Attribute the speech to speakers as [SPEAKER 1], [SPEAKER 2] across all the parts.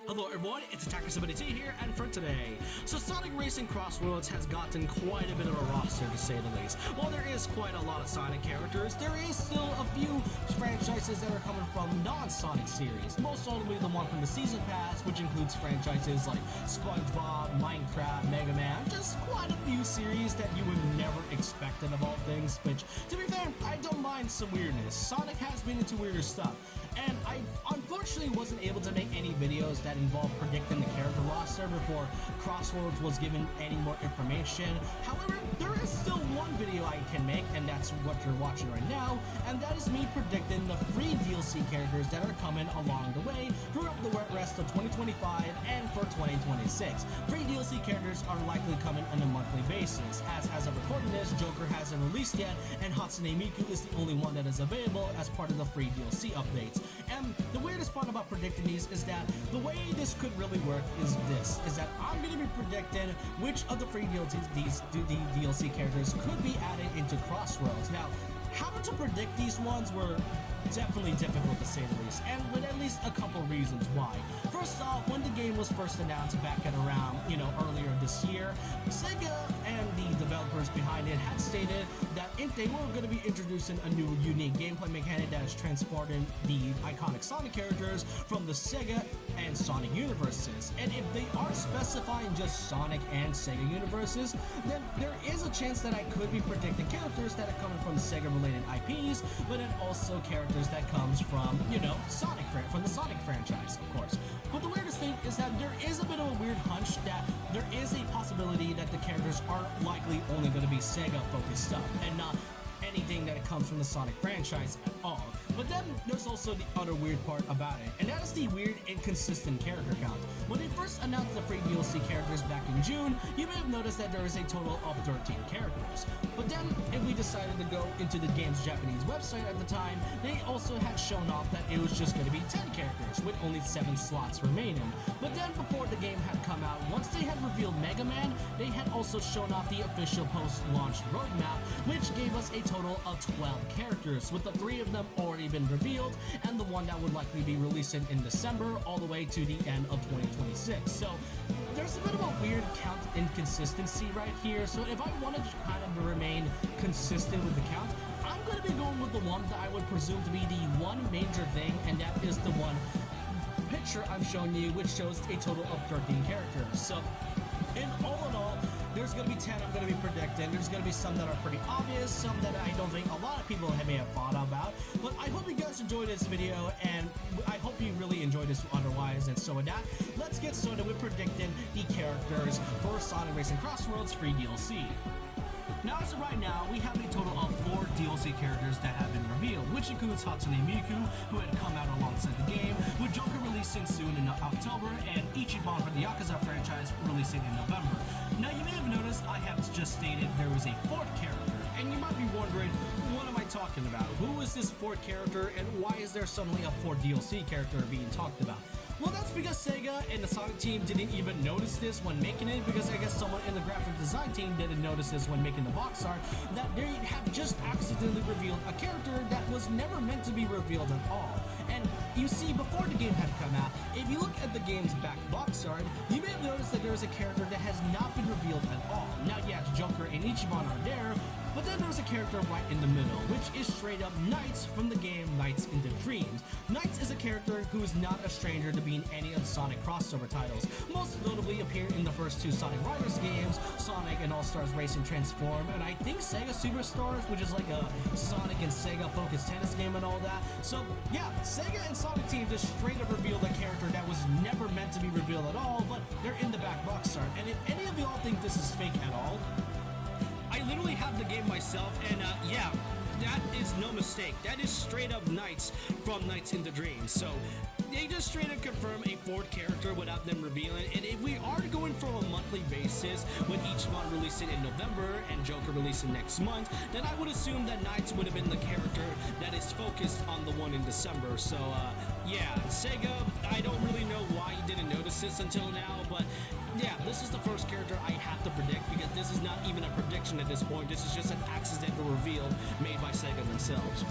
[SPEAKER 1] Hello everyone, it's Attacker70T here, and for today, so Sonic Racing Crossworlds has gotten quite a bit of a roster to say the least. While there is quite a lot of Sonic characters, there is still a few franchises that are coming from non-Sonic series, most notably the one from the Season Pass, which includes franchises like SpongeBob, Minecraft, Mega Man, just quite a few series that you would never expected of all things, which, to be fair, I don't mind some weirdness. Sonic has been into weirder stuff, and I unfortunately wasn't able to make any videos that involved predicting the character roster before Crossworlds was given any more information. However, there is still one video I can make, and that's what you're watching right now, and that is me predicting the free DLC characters that are coming along the way throughout the rest of 2025 and for 2026. Free DLC characters are likely coming on a monthly basis, as of recording this, Joker hasn't released yet, and Hatsune Miku is the only one that is available as part of the free DLC updates. And the weirdest part about predicting these is that the way this could really work is that I'm going to be predicting which of the free DLC characters could be added into Crossworlds. Now, having to predict these ones were definitely difficult to say the least, and with at least a couple reasons why. First off, when the game was first announced back at around, earlier this year, SEGA and the developers behind it had stated that if they were going to be introducing a new unique gameplay mechanic that is transporting the iconic Sonic characters from the SEGA and Sonic universes. And if they are specifying just Sonic and SEGA universes, then there is a chance that I could be predicting characters that are coming from SEGA-related IPs, but then also characters that comes from, Sonic, from the Sonic franchise, of course. But the weirdest thing is that there is a bit of a weird hunch that there is a possibility that the characters are likely only going to be SEGA-focused stuff, and not anything that comes from the Sonic franchise at all. But then there's also the other weird part about it, and that is the weird inconsistent character count. When they first announced the free DLC characters back in June, you may have noticed that there is a total of 13 characters. But then, if we decided to go into the game's Japanese website at the time, they also had shown off that it was just going to be 10 characters, with only 7 slots remaining. But then, before the game had come out, once they had revealed Mega Man, they had also shown off the official post-launch roadmap, which gave us a total of 12 characters, with the 3 of them already been revealed, and the one that would likely be releasing in December all the way to the end of 2026. So there's a bit of a weird count inconsistency right here. So if I wanted to kind of remain consistent with the count, I'm going to be going with the one that I would presume to be the one major thing, and that is the one picture I'm showing you, which shows a total of 13 characters. So in all, there's going to be 10 I'm going to be predicting. There's going to be some that are pretty obvious, some that I don't think a lot of people may have thought about. But I hope you guys enjoyed this video, and I hope you really enjoyed this otherwise. And so with that, let's get started with predicting the characters for Sonic Racing Crossworlds free DLC. Now, as of right now, we have a total of 4 DLC characters that have been revealed, which includes Hatsune Miku, who had come out alongside the game, with Joker releasing soon in October, and Ichiban for the Yakuza franchise releasing in November. Now, you may have noticed I have just stated there was a 4th character, and you might be wondering, what am I talking about? Who is this 4th character, and why is there suddenly a 4th DLC character being talked about? Well, that's because SEGA and the Sonic team didn't even notice this when making it, because I guess someone in the graphic design team didn't notice this when making the box art, that they have just accidentally revealed a character that was never meant to be revealed at all. And you see, before the game had come out, if you look at the game's back box art, you may have noticed that there is a character that has not been revealed at all. Now, yes, Joker and Ichiban are there, but then there's a character right in the middle, which is straight up Knights from the game Knights in the Dreams. Knights is a character who is not a stranger to being any of Sonic crossover titles, most notably appeared in the first 2 Sonic Riders games, Sonic and All-Stars Racing Transform, and I think Sega Superstars, which is like a Sonic and Sega focused tennis game and all that. So yeah, Sega and Sonic team just straight up revealed a character that was never meant to be revealed at all, but they're in the back box art. And if any of y'all think this is fake at all, I literally have the game myself, and yeah, that is no mistake. That is straight up Knights from Knights in the Dreams. So they just straight up confirm a 4th character without them revealing. And if we are going for a monthly basis, with each one releasing in November and Joker releasing next month, then I would assume that Knights would have been the character that is focused on the one in December. So yeah, Sega, I don't really know why you didn't notice this until now, but yeah, this is the first character I have to predict, because this is not even a prediction at this point. This is just an accidental reveal made by Sega themselves.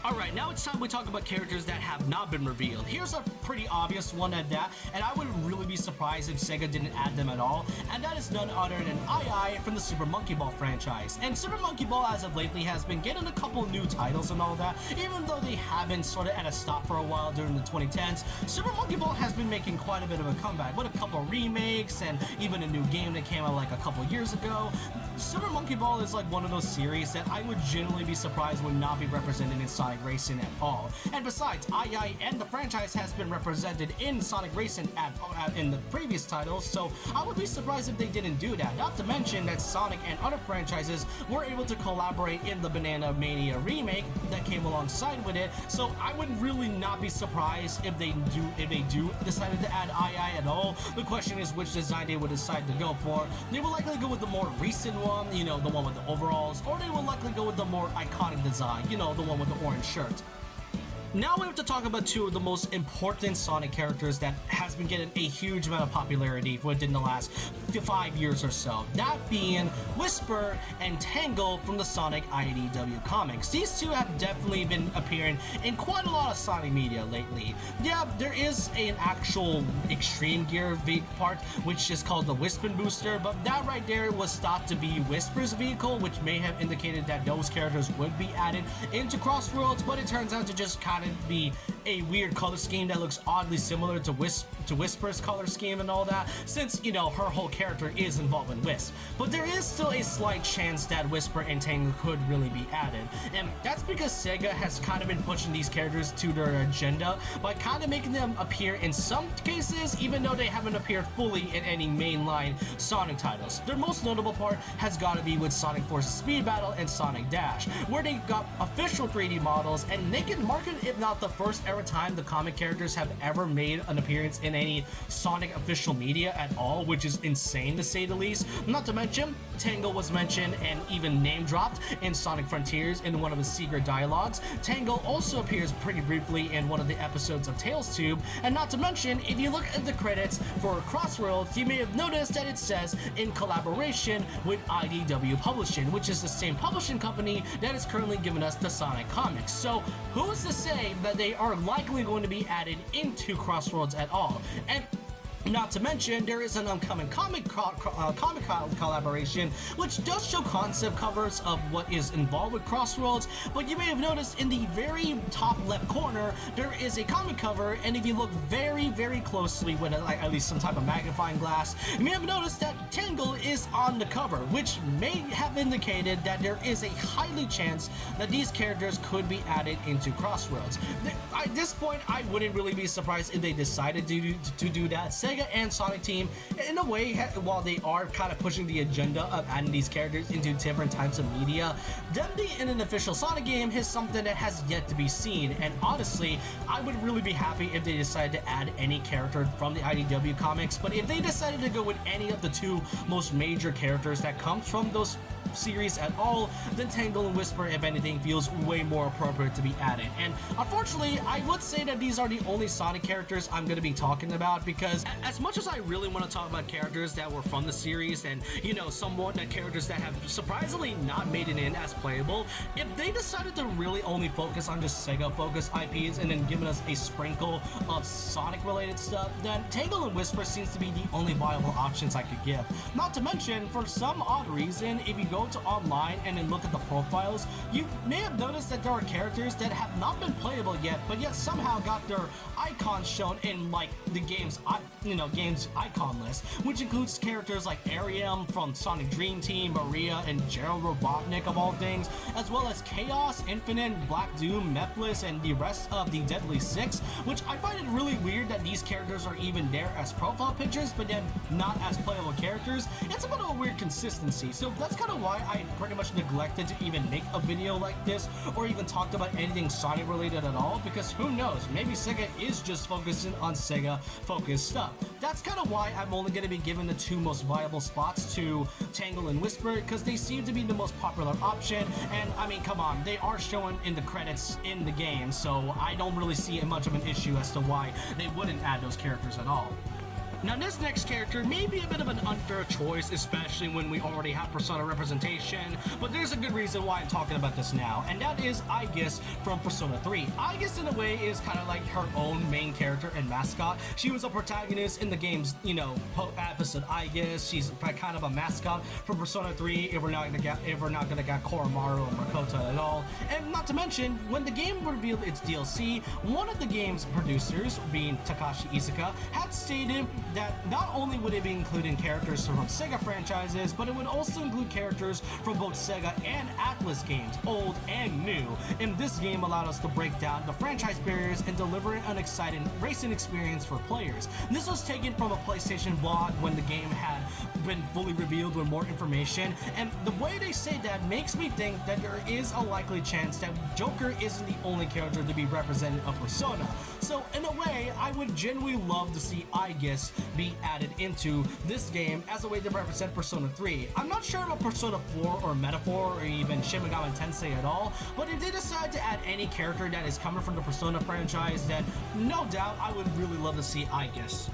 [SPEAKER 1] Alright, now it's time we talk about characters that have not been revealed. Here's a pretty obvious one at that, and I would really be surprised if SEGA didn't add them at all, and that is none other than Ai from the Super Monkey Ball franchise. And Super Monkey Ball as of lately has been getting a couple new titles and all that, even though they have been sort of at a stop for a while during the 2010s. Super Monkey Ball has been making quite a bit of a comeback with a couple remakes and even a new game that came out like a couple years ago. Super Monkey Ball is like one of those series that I would genuinely be surprised would not be represented in Sonic Racing at all. And besides, Ai and the franchise has been represented in Sonic Racing in the previous titles, so I would be surprised if they didn't do that. Not to mention that Sonic and other franchises were able to collaborate in the Banana Mania remake that came alongside with it, so I would really not be surprised if they do decided to add Ai at all. The question is which design they would decide to go for. They will likely go with the more recent one, you know, the one with the overalls, or they will likely go with the more iconic design, you know, the one with the orange shirt. Now we have to talk about two of the most important Sonic characters that has been getting a huge amount of popularity within the last 5 years or so. That being Whisper and Tangle from the Sonic IDW comics. These two have definitely been appearing in quite a lot of Sonic media lately. Yeah, there is an actual Extreme Gear part, which is called the Wispin Booster, but that right there was thought to be Whisper's vehicle, which may have indicated that those characters would be added into Crossworlds, but it turns out to just kind of be a weird color scheme that looks oddly similar to Whisper's color scheme and all that, since, you know, her whole character is involved in Wisp. But there is still a slight chance that Whisper and Tangle could really be added, and that's because SEGA has kind of been pushing these characters to their agenda by kind of making them appear in some cases, even though they haven't appeared fully in any mainline Sonic titles. Their most notable part has got to be with Sonic Forces Speed Battle and Sonic Dash, where they got official 3D models, and they can market, if not the first ever time the comic characters have ever made an appearance in any Sonic official media at all, which is insane to say the least. Not to mention, Tangle was mentioned and even name dropped in Sonic Frontiers in one of the secret dialogues. Tangle also appears pretty briefly in one of the episodes of Tails Tube, and not to mention, if you look at the credits for Crossworlds, you may have noticed that it says in collaboration with IDW Publishing, which is the same publishing company that is currently giving us the Sonic comics. So who is to say that they are likely going to be added into Crossworlds at all? And not to mention, there is an upcoming comic collaboration, which does show concept covers of what is involved with Crossworlds, but you may have noticed in the very top left corner, there is a comic cover, and if you look very, very closely with at least some type of magnifying glass, you may have noticed that Tangle is on the cover, which may have indicated that there is a highly chance that these characters could be added into Crossworlds. At this point, I wouldn't really be surprised if they decided to do that. SEGA and Sonic Team, in a way, while they are kind of pushing the agenda of adding these characters into different types of media, them being in an official Sonic game is something that has yet to be seen. And honestly, I would really be happy if they decided to add any character from the IDW comics, but if they decided to go with any of the two most major characters that comes from those series at all, then Tangle and Whisper, if anything, feels way more appropriate to be added. And unfortunately, I would say that these are the only Sonic characters I'm going to be talking about, because as much as I really want to talk about characters that were from the series and, you know, somewhat that characters that have surprisingly not made it in as playable, if they decided to really only focus on just Sega focused IPs and then giving us a sprinkle of Sonic related stuff, then Tangle and Whisper seems to be the only viable options I could give. Not to mention, for some odd reason, if you go to online and then look at the profiles, you may have noticed that there are characters that have not been playable yet, but yet somehow got their icons shown in like the game's icon list, which includes characters like Ariam from Sonic Dream Team, Maria, and Gerald Robotnik of all things, as well as Chaos, Infinite, Black Doom, Mephiles, and the rest of the Deadly Six, which I find it really weird that these characters are even there as profile pictures, but then not as playable characters. It's a bit of a weird consistency, so that's kind of why I pretty much neglected to even make a video like this, or even talked about anything Sonic related at all, because who knows, maybe SEGA is just focusing on SEGA focused stuff. That's kind of why I'm only going to be giving the two most viable spots to Tangle and Whisper, because they seem to be the most popular option, and I mean, come on, they are showing in the credits in the game, so I don't really see much of an issue as to why they wouldn't add those characters at all. Now this next character may be a bit of an unfair choice, especially when we already have Persona representation, but there's a good reason why I'm talking about this now, and that is Aegis from Persona 3. Aegis in a way is kind of like her own main character and mascot. She was a protagonist in the game's, episode Aegis. She's kind of a mascot for Persona 3 if we're not gonna get Koromaru or Makoto at all. And not to mention, when the game revealed its DLC, one of the game's producers, being Takashi Iizuka, had stated that not only would it be including characters from SEGA franchises, but it would also include characters from both SEGA and Atlus games, old and new. And this game allowed us to break down the franchise barriers and deliver an exciting racing experience for players. This was taken from a PlayStation blog when the game had been fully revealed with more information, and the way they say that makes me think that there is a likely chance that Joker isn't the only character to be represented of Persona. So in a way, I would genuinely love to see Aegis be added into this game as a way to represent Persona 3. I'm not sure about Persona 4 or Metaphor or even Shin Megami Tensei at all, but if they decide to add any character that is coming from the Persona franchise, then no doubt I would really love to see Aegis.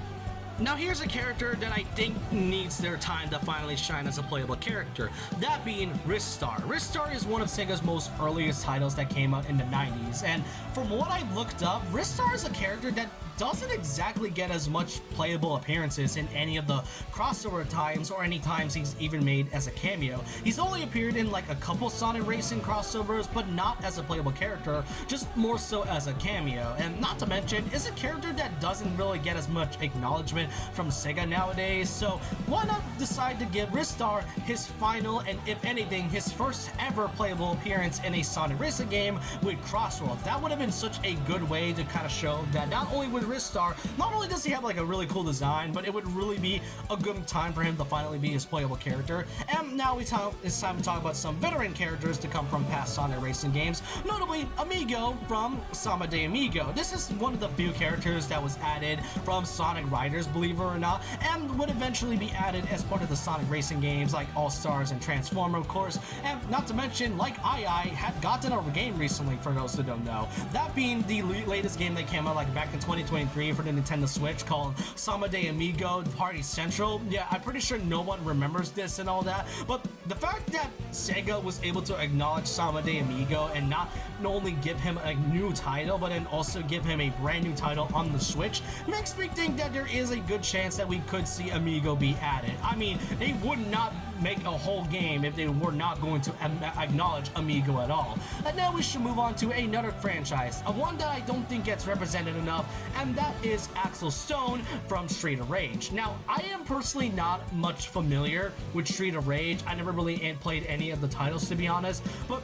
[SPEAKER 1] Now here's a character that I think needs their time to finally shine as a playable character, that being Ristar. Ristar is one of Sega's most earliest titles that came out in the 90s, and from what I looked up, Ristar is a character that doesn't exactly get as much playable appearances in any of the crossover times or any times he's even made as a cameo. He's only appeared in like a couple Sonic Racing crossovers, but not as a playable character, just more so as a cameo. And not to mention, is a character that doesn't really get as much acknowledgement from Sega nowadays, so why not decide to give Ristar his final and, if anything, his first ever playable appearance in a Sonic Racing game with Crossworlds. That would have been such a good way to kind of show that not only would Ristar, not only does he have like a really cool design, but it would really be a good time for him to finally be his playable character. And now it's time to talk about some veteran characters to come from past Sonic Racing games, notably Amigo from Sama de Amigo. This is one of the few characters that was added from Sonic Riders, believe it or not, and would eventually be added as part of the Sonic Racing games like All-Stars and Transformer, of course, and not to mention, like I had gotten a game recently, for those who don't know, that being the latest game that came out like back in 2023 for the Nintendo Switch called Sama de Amigo Party Central. Yeah, I'm pretty sure no one remembers this and all that, but the fact that Sega was able to acknowledge Sama de Amigo and not only give him a new title, but then also give him a brand new title on the Switch makes me think that there is a good chance that we could see Amigo be added. I mean, they would not make a whole game if they were not going to acknowledge Amigo at all. And now we should move on to another franchise, a one that I don't think gets represented enough, and that is Axel Stone from Street of Rage. Now, I am personally not much familiar with Street of Rage. I never really played any of the titles, to be honest, but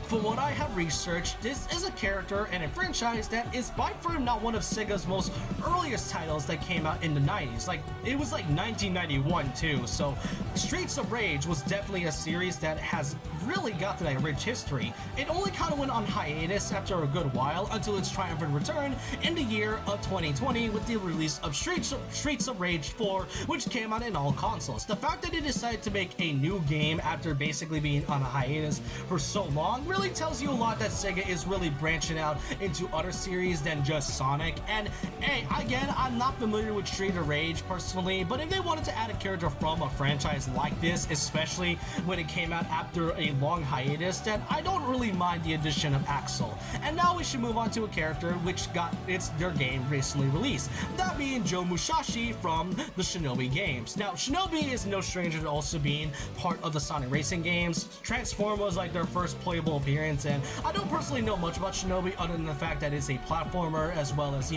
[SPEAKER 1] from what I have researched, this is a character and a franchise that is by far not one of Sega's most earliest titles that came out in the 90s. Like, it was like 1991 too, so Streets of Rage was definitely a series that has really got to that rich history. It only kind of went on hiatus after a good while until its triumphant return in the year of 2020 with the release of Streets of Rage 4, which came out in all consoles. The fact that they decided to make a new game after basically being on a hiatus for so long really tells you a lot that Sega is really branching out into other series than just Sonic. And hey, again, I'm not familiar with Street of Rage personally, but if they wanted to add a character from a franchise like this, especially when it came out after a long hiatus, then I don't really mind the addition of Axel. And now we should move on to a character which got their game recently released, that being Joe Musashi from the Shinobi games. Now, Shinobi is no stranger to also being part of the Sonic Racing games. Transform was like their first playable appearance, and I don't personally know much about Shinobi other than the fact that it's a platformer, as well as,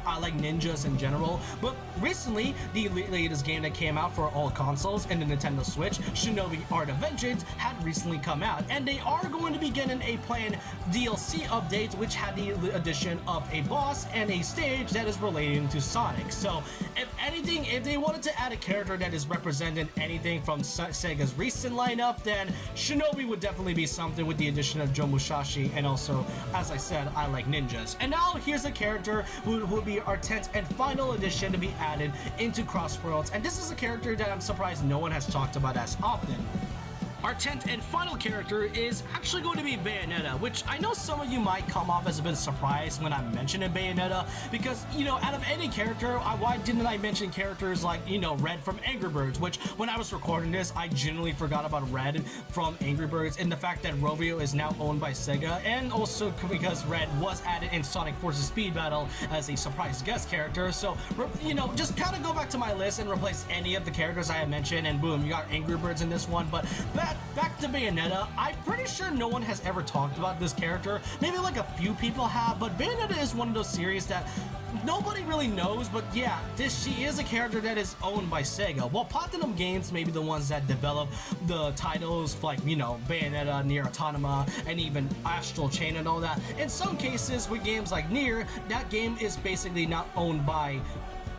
[SPEAKER 1] I like ninjas in general. But recently, the latest game that came out for all consoles and the Nintendo Switch, Shinobi Art of Vengeance, had recently come out, and they are going to be getting a planned DLC update which had the addition of a boss and a stage that is relating to Sonic. So if anything, if they wanted to add a character that is representing anything from Sega's recent lineup, then Shinobi would definitely be something with the addition of Joe Musashi, and also, as I said, I like ninjas. And now here's a character who will be our 10th and final addition to be added into Crossworlds, and this is a character that I'm surprised no one has talked about as often. Our 10th and final character is actually going to be Bayonetta, which I know some of you might come off as a bit surprised when I mention Bayonetta, because, you know, out of any character, why didn't I mention characters like, you know, Red from Angry Birds, which when I was recording this, I genuinely forgot about Red from Angry Birds, and the fact that Rovio is now owned by SEGA, and also because Red was added in Sonic Forces Speed Battle as a surprise guest character. So, you know, just kind of go back to my list and replace any of the characters I have mentioned, and boom, you got Angry Birds in this one. But back to Bayonetta, I'm pretty sure no one has ever talked about this character. Maybe like a few people have, but Bayonetta is one of those series that nobody really knows. But yeah, she is a character that is owned by SEGA. While Platinum Games may be the ones that develop the titles like, you know, Bayonetta, Nier Automata, and even Astral Chain and all that, in some cases with games like Nier, that game is basically not owned by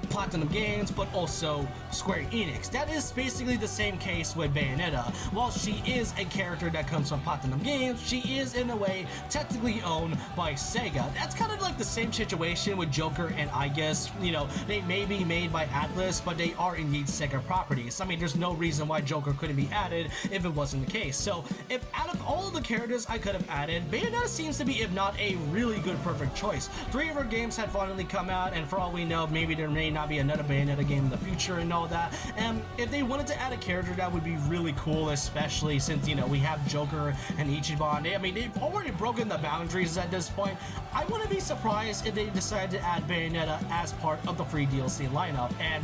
[SPEAKER 1] Platinum Games, but also Square Enix. That is basically the same case with Bayonetta. While she is a character that comes from Platinum Games, she is in a way technically owned by SEGA. That's kind of like the same situation with Joker and I guess, you know, they may be made by Atlus, but they are indeed SEGA properties. I mean, there's no reason why Joker couldn't be added if it wasn't the case. So, if out of all the characters I could have added, Bayonetta seems to be, if not a really good perfect choice. 3 of her games had finally come out, and for all we know, maybe there may not be another Bayonetta game in the future and all that. And if they wanted to add a character, that would be really cool, especially since, you know, we have Joker and Ichiban. I mean, they've already broken the boundaries at this point. I wouldn't be surprised if they decided to add Bayonetta as part of the free DLC lineup. And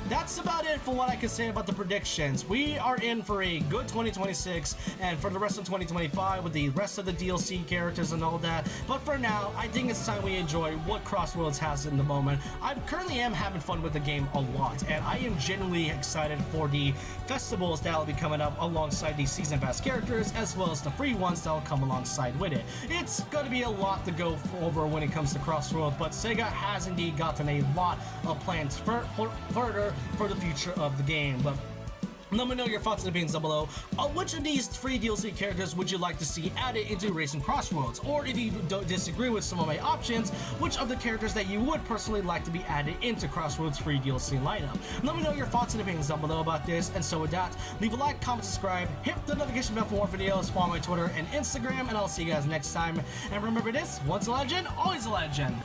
[SPEAKER 1] that's about it for what I can say about the predictions. We are in for a good 2026 and for the rest of 2025 with the rest of the DLC characters and all that. But for now, I think it's time we enjoy what Crossworlds has in the moment. I currently am having fun with the game a lot, and I am genuinely excited for the festivals that will be coming up alongside these Season Pass characters, as well as the free ones that will come alongside with it. It's going to be a lot to go over when it comes to Crossworlds, but SEGA has indeed gotten a lot of plans further for the future of the game. But let me know your thoughts in the opinions down below. Which of these free DLC characters would you like to see added into Racing Crossworlds? Or if you don't disagree with some of my options, which of the characters that you would personally like to be added into Crossworlds free DLC lineup? Let me know your thoughts and opinions down below about this. And so with that, leave a like, comment, subscribe, hit the notification bell for more videos, follow my Twitter and Instagram, and I'll see you guys next time. And remember this, once a legend, always a legend.